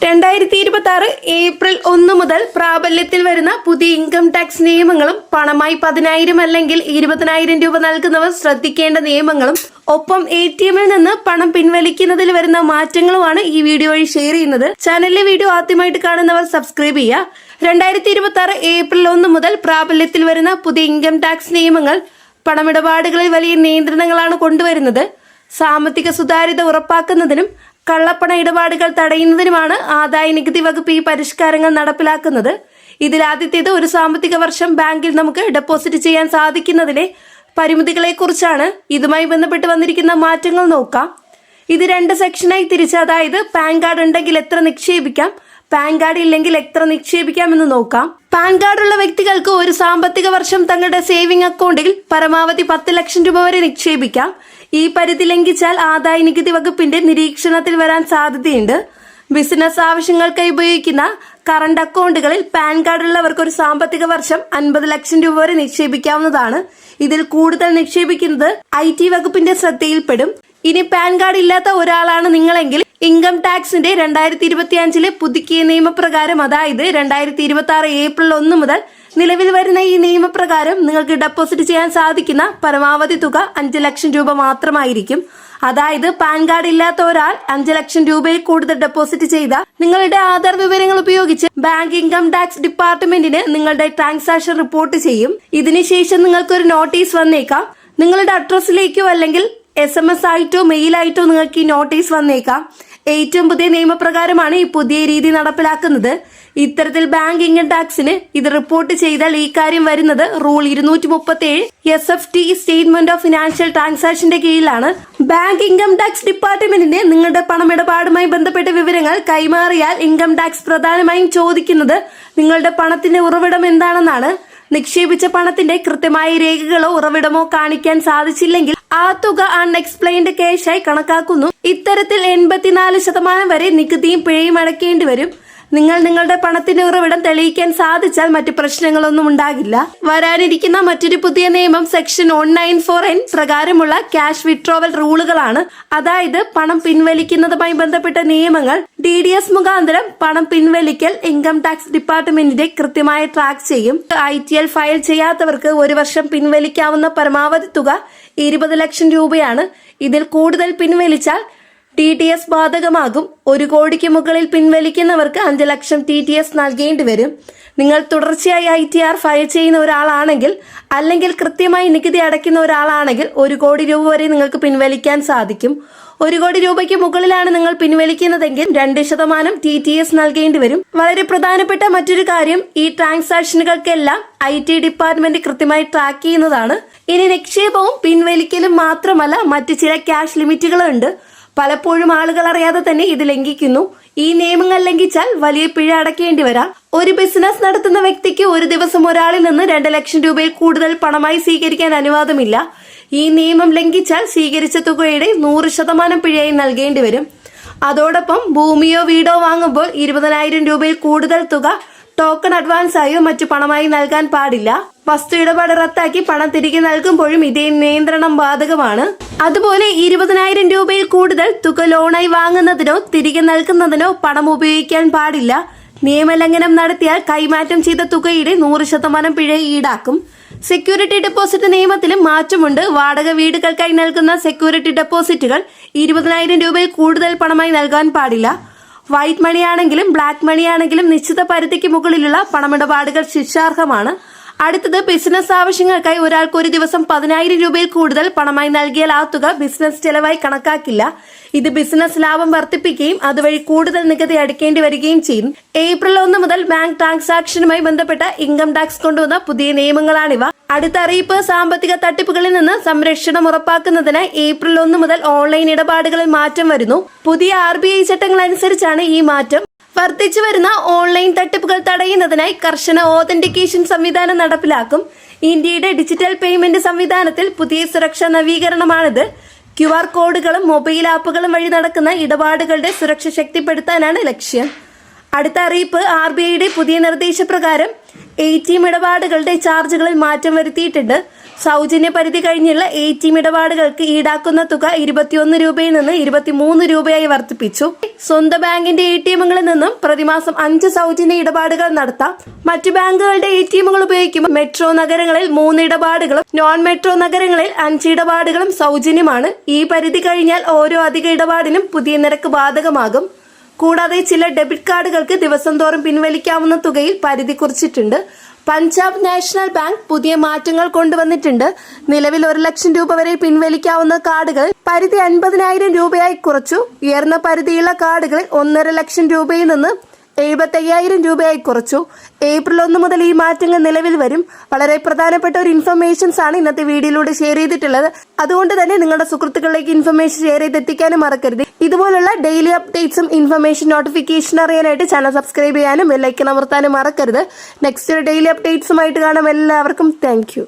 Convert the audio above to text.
2026 April 1 മുതൽ പ്രാബല്യത്തിൽ വരുന്ന പുതിയ ഇൻകം ടാക്സ് നിയമങ്ങളും പണമായി 10,000 അല്ലെങ്കിൽ 20,000 രൂപ നൽകുന്നവർ ശ്രദ്ധിക്കേണ്ട നിയമങ്ങളും ഒപ്പം ATM-ൽ നിന്ന് പണം പിൻവലിക്കുന്നതിൽ വരുന്ന മാറ്റങ്ങളുമാണ് ഈ വീഡിയോ വഴി ഷെയർ ചെയ്യുന്നത്. ചാനലിലെ വീഡിയോ ആദ്യമായിട്ട് കാണുന്നവർ സബ്സ്ക്രൈബ് ചെയ്യുക. 2026 ഏപ്രിൽ 1 മുതൽ പ്രാബല്യത്തിൽ വരുന്ന പുതിയ ഇൻകം ടാക്സ് നിയമങ്ങൾ പണമിടപാടുകളിൽ വലിയ നിയന്ത്രണങ്ങളാണ് കൊണ്ടുവരുന്നത്. സാമ്പത്തിക സുതാര്യത ഉറപ്പാക്കുന്നതിനും കള്ളപ്പണ ഇടപാടുകൾ തടയുന്നതിനുമാണ് ആദായ നികുതി വകുപ്പ് ഈ പരിഷ്കാരങ്ങൾ നടപ്പിലാക്കുന്നത്. ഇതിൽ ആദ്യത്തേത് ഒരു സാമ്പത്തിക വർഷം ബാങ്കിൽ നമുക്ക് ഡെപ്പോസിറ്റ് ചെയ്യാൻ സാധിക്കുന്നതിലെ പരിമിതികളെ കുറിച്ചാണ്. ഇതുമായി ബന്ധപ്പെട്ട് വന്നിരിക്കുന്ന മാറ്റങ്ങൾ നോക്കാം. ഇത് 2 സെക്ഷനായി തിരിച്ച്, അതായത് പാൻ കാർഡ് ഉണ്ടെങ്കിൽ എത്ര നിക്ഷേപിക്കാം, പാൻ കാർഡ് ഇല്ലെങ്കിൽ എത്ര നിക്ഷേപിക്കാം എന്ന് നോക്കാം. പാൻ കാർഡ് ഉള്ള വ്യക്തികൾക്ക് ഒരു സാമ്പത്തിക വർഷം തങ്ങളുടെ സേവിംഗ് അക്കൗണ്ടിൽ പരമാവധി 10 ലക്ഷം രൂപ വരെ നിക്ഷേപിക്കാം. ഈ പരിധി ലംഘിച്ചാൽ ആദായ നികുതി വകുപ്പിന്റെ നിരീക്ഷണത്തിൽ വരാൻ സാധ്യതയുണ്ട്. ബിസിനസ് ആവശ്യങ്ങൾക്കായി ഉപയോഗിക്കുന്ന കറണ്ട് അക്കൗണ്ടുകളിൽ പാൻ കാർഡ് ഉള്ളവർക്ക് ഒരു സാമ്പത്തിക വർഷം 50 ലക്ഷം രൂപ വരെ നിക്ഷേപിക്കാവുന്നതാണ്. ഇതിൽ കൂടുതൽ നിക്ഷേപിക്കുന്നത് IT വകുപ്പിന്റെ ശ്രദ്ധയിൽപ്പെടും. ഇനി പാൻ കാർഡ് ഇല്ലാത്ത ഒരാളാണ് നിങ്ങളെങ്കിൽ ഇൻകം ടാക്സിന്റെ 2025 പുതുക്കിയ നിയമപ്രകാരം, അതായത് 2026 ഏപ്രിൽ 1 മുതൽ നിലവിൽ വരുന്ന ഈ നിയമപ്രകാരം നിങ്ങൾക്ക് ഡെപ്പോസിറ്റ് ചെയ്യാൻ സാധിക്കുന്ന പരമാവധി തുക 5 ലക്ഷം രൂപ മാത്രമായിരിക്കും. അതായത് പാൻ കാർഡ് ഇല്ലാത്ത ഒരാൾ 5 ലക്ഷം രൂപയിൽ കൂടുതൽ ഡെപ്പോസിറ്റ് ചെയ്താൽ നിങ്ങളുടെ ആധാർ വിവരങ്ങൾ ഉപയോഗിച്ച് ബാങ്ക് ഇൻകം ടാക്സ് ഡിപ്പാർട്ട്മെന്റിന് നിങ്ങളുടെ ട്രാൻസാക്ഷൻ റിപ്പോർട്ട് ചെയ്യും. ഇതിനുശേഷം നിങ്ങൾക്കൊരു നോട്ടീസ് വന്നേക്കാം. നിങ്ങളുടെ അഡ്രസ്സിലേക്കോ അല്ലെങ്കിൽ SMS ആയിട്ടോ മെയിലായിട്ടോ നിങ്ങൾക്ക് ഈ നോട്ടീസ് വന്നേക്കാം. ഏറ്റവും പുതിയ നിയമപ്രകാരമാണ് ഈ പുതിയ രീതി നടപ്പിലാക്കുന്നത്. ഇത്തരത്തിൽ ബാങ്ക് ഇൻകം ടാക്സിന് ഇത് റിപ്പോർട്ട് ചെയ്താൽ ഈ കാര്യം വരുന്നത് rule 237 SFT statement of financial ട്രാൻസാക്ഷന്റെ കീഴിലാണ്. ബാങ്ക് ഇൻകം ടാക്സ് ഡിപ്പാർട്ട്മെന്റിന് നിങ്ങളുടെ പണമിടപാടുമായി ബന്ധപ്പെട്ട വിവരങ്ങൾ കൈമാറിയാൽ ഇൻകം ടാക്സ് പ്രധാനമായും ചോദിക്കുന്നത് നിങ്ങളുടെ പണത്തിന്റെ ഉറവിടം എന്താണെന്നാണ്. നിക്ഷേപിച്ച പണത്തിന്റെ കൃത്യമായ രേഖകളോ ഉറവിടമോ കാണിക്കാൻ സാധിച്ചില്ലെങ്കിൽ ആ തുക അൺഎക്സ്പ്ലെയിൻഡ് ക്യാഷായി കണക്കാക്കുന്നു. ഇത്തരത്തിൽ 84% വരെ നികുതിയും പിഴയും അടയ്ക്കേണ്ടി വരും. നിങ്ങൾ നിങ്ങളുടെ പണത്തിന്റെ ഉറവിടം തെളിയിക്കാൻ സാധിച്ചാൽ മറ്റു പ്രശ്നങ്ങളൊന്നും ഉണ്ടാകില്ല. വരാനിരിക്കുന്ന മറ്റൊരു പുതിയ നിയമം സെക്ഷൻ 194N പ്രകാരമുള്ള ക്യാഷ് വിഡ്രോവൽ റൂളുകളാണ്. അതായത് പണം പിൻവലിക്കുന്നതുമായി ബന്ധപ്പെട്ട നിയമങ്ങൾ. DDS മുഖാന്തരം പണം പിൻവലിക്കൽ ഇൻകം ടാക്സ് ഡിപ്പാർട്ട്മെന്റിന്റെ കൃത്യമായി ട്രാക്ക് ചെയ്യും. ITL ഫയൽ ചെയ്യാത്തവർക്ക് 1 വർഷം പിൻവലിക്കാവുന്ന പരമാവധി തുക 20 ലക്ഷം രൂപയാണ്. ഇതിൽ കൂടുതൽ പിൻവലിച്ചാൽ TTS ബാധകമാകും. 1 കോടിക്ക് മുകളിൽ പിൻവലിക്കുന്നവർക്ക് 5 ലക്ഷം TTS നൽകേണ്ടി വരും. നിങ്ങൾ തുടർച്ചയായി ITR ഫയൽ ചെയ്യുന്ന ഒരാളാണെങ്കിൽ അല്ലെങ്കിൽ കൃത്യമായി നികുതി അടയ്ക്കുന്ന ഒരാളാണെങ്കിൽ 1 കോടി രൂപ വരെ നിങ്ങൾക്ക് പിൻവലിക്കാൻ സാധിക്കും. 1 കോടി രൂപയ്ക്ക് മുകളിലാണ് നിങ്ങൾ പിൻവലിക്കുന്നതെങ്കിൽ 2% TTS നൽകേണ്ടി വരും. വളരെ പ്രധാനപ്പെട്ട മറ്റൊരു കാര്യം, ഈ ട്രാൻസാക്ഷനുകൾക്കെല്ലാം IT ഡിപ്പാർട്ട്മെന്റ് കൃത്യമായി ട്രാക്ക് ചെയ്യുന്നതാണ്. ഇനി നിക്ഷേപവും പിൻവലിക്കലും മാത്രമല്ല, മറ്റു ചില ക്യാഷ് ലിമിറ്റുകളുണ്ട്. പലപ്പോഴും ആളുകൾ അറിയാതെ തന്നെ ഇത് ലംഘിക്കുന്നു. ഈ നിയമങ്ങൾ ലംഘിച്ചാൽ വലിയ പിഴ അടയ്ക്കേണ്ടി വരാം. ഒരു ബിസിനസ് നടത്തുന്ന വ്യക്തിക്ക് ഒരു ദിവസം ഒരാളിൽ നിന്ന് 2 ലക്ഷം രൂപയിൽ കൂടുതൽ പണമായി സ്വീകരിക്കാൻ അനുവാദമില്ല. ഈ നിയമം ലംഘിച്ചാൽ സ്വീകരിച്ച തുകയുടെ 100% പിഴയായി നൽകേണ്ടി വരും. അതോടൊപ്പം ഭൂമിയോ വീടോ വാങ്ങുമ്പോൾ 20,000 രൂപയിൽ കൂടുതൽ തുക ടോക്കൺ അഡ്വാൻസ് ആയോ മറ്റു പണമായി നൽകാൻ പാടില്ല. വസ്തു ഇടപാട് റദ്ദാക്കി പണം തിരികെ നൽകുമ്പോഴും ഇതേ നിയന്ത്രണം ബാധകമാണ്. അതുപോലെ 20,000 രൂപയിൽ കൂടുതൽ തുക ലോണായി വാങ്ങുന്നതിനോ തിരികെ നൽകുന്നതിനോ പണം ഉപയോഗിക്കാൻ പാടില്ല. നിയമലംഘനം നടത്തിയാൽ കൈമാറ്റം ചെയ്ത തുകയുടെ 100% പിഴ ഈടാക്കും. സെക്യൂരിറ്റി ഡെപ്പോസിറ്റ് നിയമത്തിലും മാറ്റമുണ്ട്. വാടക വീടുകൾക്കായി നൽകുന്ന സെക്യൂരിറ്റി ഡെപ്പോസിറ്റുകൾ 20,000 രൂപയിൽ കൂടുതൽ പണമായി നൽകാൻ പാടില്ല. വൈറ്റ് മണിയാണെങ്കിലും ബ്ലാക്ക് മണിയാണെങ്കിലും നിശ്ചിത പരിധിക്ക് മുകളിലുള്ള പണമിടപാടുകൾ ശിക്ഷാർഹമാണ്. അടുത്തത് ബിസിനസ് ആവശ്യങ്ങൾക്കായി ഒരാൾക്ക് ഒരു ദിവസം 10,000 രൂപയിൽ കൂടുതൽ പണമായി നൽകിയാൽ ആ തുക ബിസിനസ് ചെലവായി കണക്കാക്കില്ല. ഇത് ബിസിനസ് ലാഭം വർദ്ധിപ്പിക്കുകയും അതുവഴി കൂടുതൽ നികുതി അടയ്ക്കേണ്ടി വരികയും ചെയ്യും. ഏപ്രിൽ 1 മുതൽ ബാങ്ക് ട്രാൻസാക്ഷനുമായി ബന്ധപ്പെട്ട ഇൻകം ടാക്സ് കൊണ്ടുവന്ന പുതിയ നിയമങ്ങളാണിവ. അടുത്ത അറിയിപ്പ്, സാമ്പത്തിക തട്ടിപ്പുകളിൽ നിന്ന് സംരക്ഷണം ഉറപ്പാക്കുന്നതിനായി ഏപ്രിൽ 1 മുതൽ ഓൺലൈൻ ഇടപാടുകളിൽ മാറ്റം വരുന്നു. പുതിയ RBI ചട്ടങ്ങൾ അനുസരിച്ചാണ് ഈ മാറ്റം. വർദ്ധിച്ചു വരുന്ന ഓൺലൈൻ തട്ടിപ്പുകൾ തടയുന്നതിനായി കർശന ഓതന്റിക്കേഷൻ സംവിധാനം നടപ്പിലാക്കും. ഇന്ത്യയുടെ ഡിജിറ്റൽ പേയ്മെന്റ് സംവിധാനത്തിൽ പുതിയ സുരക്ഷാ നവീകരണമാണിത്. QR കോഡുകളും മൊബൈൽ ആപ്പുകളും വഴി നടക്കുന്ന ഇടപാടുകളുടെ സുരക്ഷ ശക്തിപ്പെടുത്താനാണ് ലക്ഷ്യം. അടുത്ത അറിയിപ്പ്, RBIയുടെ പുതിയ നിർദ്ദേശപ്രകാരം ATM ഇടപാടുകളുടെ ചാർജുകളിൽ മാറ്റം വരുത്തിയിട്ടുണ്ട്. സൗജന്യ പരിധി കഴിഞ്ഞുള്ള ATM ഇടപാടുകൾക്ക് ഈടാക്കുന്ന തുക 21 രൂപയിൽ നിന്ന് 23 രൂപയായി വർദ്ധിപ്പിച്ചു. സ്വന്തം ബാങ്കിന്റെ ATMകളിൽ നിന്നും പ്രതിമാസം 5 സൗജന്യ ഇടപാടുകൾ നടത്താം. മറ്റു ബാങ്കുകളുടെ ATMകൾ ഉപയോഗിക്കുമ്പോൾ മെട്രോ നഗരങ്ങളിൽ 3 ഇടപാടുകളും നോൺ മെട്രോ നഗരങ്ങളിൽ 5 ഇടപാടുകളും സൗജന്യമാണ്. ഈ പരിധി കഴിഞ്ഞാൽ ഓരോ അധിക ഇടപാടിനും പുതിയ നിരക്ക് ബാധകമാകും. കൂടാതെ ചില ഡെബിറ്റ് കാർഡുകൾക്ക് ദിവസം തോറും പിൻവലിക്കാവുന്ന തുകയിൽ പരിധി കുറിച്ചിട്ടുണ്ട്. പഞ്ചാബ് നാഷണൽ ബാങ്ക് പുതിയ മാറ്റങ്ങൾ കൊണ്ടുവന്നിട്ടുണ്ട്. നിലവിൽ 1 ലക്ഷം രൂപ വരെ പിൻവലിക്കാവുന്ന കാർഡുകൾ പരിധി 50,000 രൂപയായി കുറച്ചു. ഉയർന്ന പരിധിയുള്ള കാർഡുകളിൽ 1.5 ലക്ഷം രൂപയിൽ നിന്ന് 75,000 രൂപയായി കുറച്ചു. ഏപ്രിൽ 1 മുതൽ ഈ മാറ്റങ്ങൾ നിലവിൽ വരും. വളരെ പ്രധാനപ്പെട്ട ഒരു ഇൻഫർമേഷൻസ് ആണ് ഇന്നത്തെ വീഡിയോയിലൂടെ ഷെയർ ചെയ്തിട്ടുള്ളത്. അതുകൊണ്ട് തന്നെ നിങ്ങളുടെ സുഹൃത്തുക്കളിലേക്ക് ഇൻഫർമേഷൻ ഷെയർ ചെയ്തെത്തിക്കാനും മറക്കരുത്. ഇതുപോലുള്ള ഡെയിലി അപ്ഡേറ്റ്സും ഇൻഫർമേഷൻ നോട്ടിഫിക്കേഷൻ അറിയാനായിട്ട് ചാനൽ സബ്സ്ക്രൈബ് ചെയ്യാനും ബെൽ ഐക്കൺ അമർത്താനും മറക്കരുത്. നെക്സ്റ്റ് ഒരു ഡെയിലി അപ്ഡേറ്റ്സുമായിട്ട് കാണാം. എല്ലാവർക്കും താങ്ക് യു.